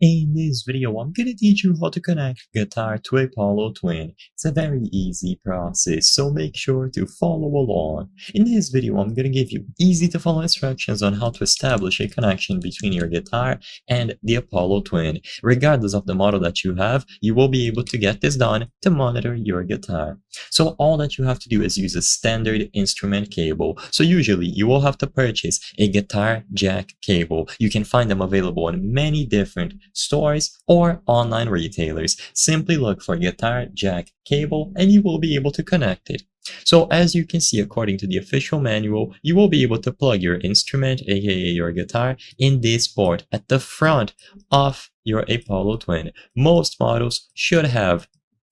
In this video, I'm gonna teach you how to connect guitar to Apollo Twin. It's a very easy process, so make sure to follow along. In this video, I'm gonna give you easy to follow instructions on how to establish a connection between your guitar and the Apollo Twin. Regardless of the model that you have, you will be able to get this done to monitor your guitar. So all that you have to do is use a standard instrument cable. So usually you will have to purchase a guitar jack cable. You can find them available in many different stores or online retailers. Simply look for guitar jack cable and you will be able to connect it. So as you can see, according to the official manual, you will be able to plug your instrument, aka your guitar, in this port at the front of your Apollo Twin. Most models should have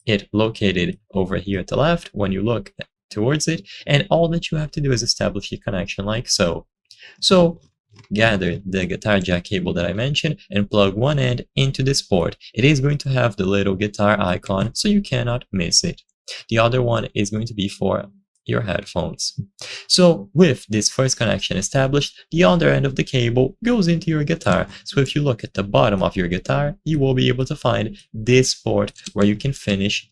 it located over here at the left when you look towards it, and all that you have to do is establish a connection like so. So gather the guitar jack cable that I mentioned and plug one end into this port. It is going to have the little guitar icon, so you cannot miss it. The other one is going to be for your headphones. So with this first connection established, the other end of the cable goes into your guitar. So if you look at the bottom of your guitar, you will be able to find this port where you can finish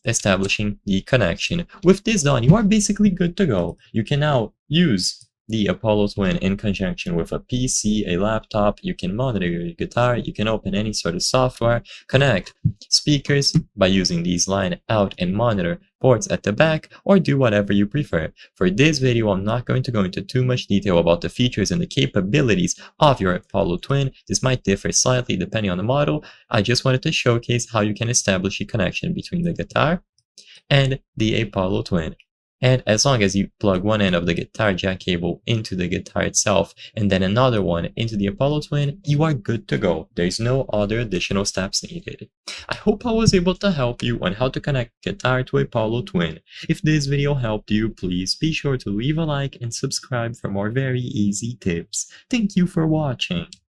establishing the connection. With this done, you are basically good to go. You can now use the Apollo Twin in conjunction with a PC, a laptop. You can monitor your guitar, you can open any sort of software, connect speakers by using these line out and monitor ports at the back, or do whatever you prefer. For this video, I'm not going to go into too much detail about the features and the capabilities of your Apollo Twin. This might differ slightly depending on the model. I just wanted to showcase how you can establish a connection between the guitar and the Apollo Twin. And as long as you plug one end of the guitar jack cable into the guitar itself and then another one into the Apollo Twin, you are good to go. There's no other additional steps needed. I hope I was able to help you on how to connect guitar to Apollo Twin. If this video helped you, please be sure to leave a like and subscribe for more very easy tips. Thank you for watching.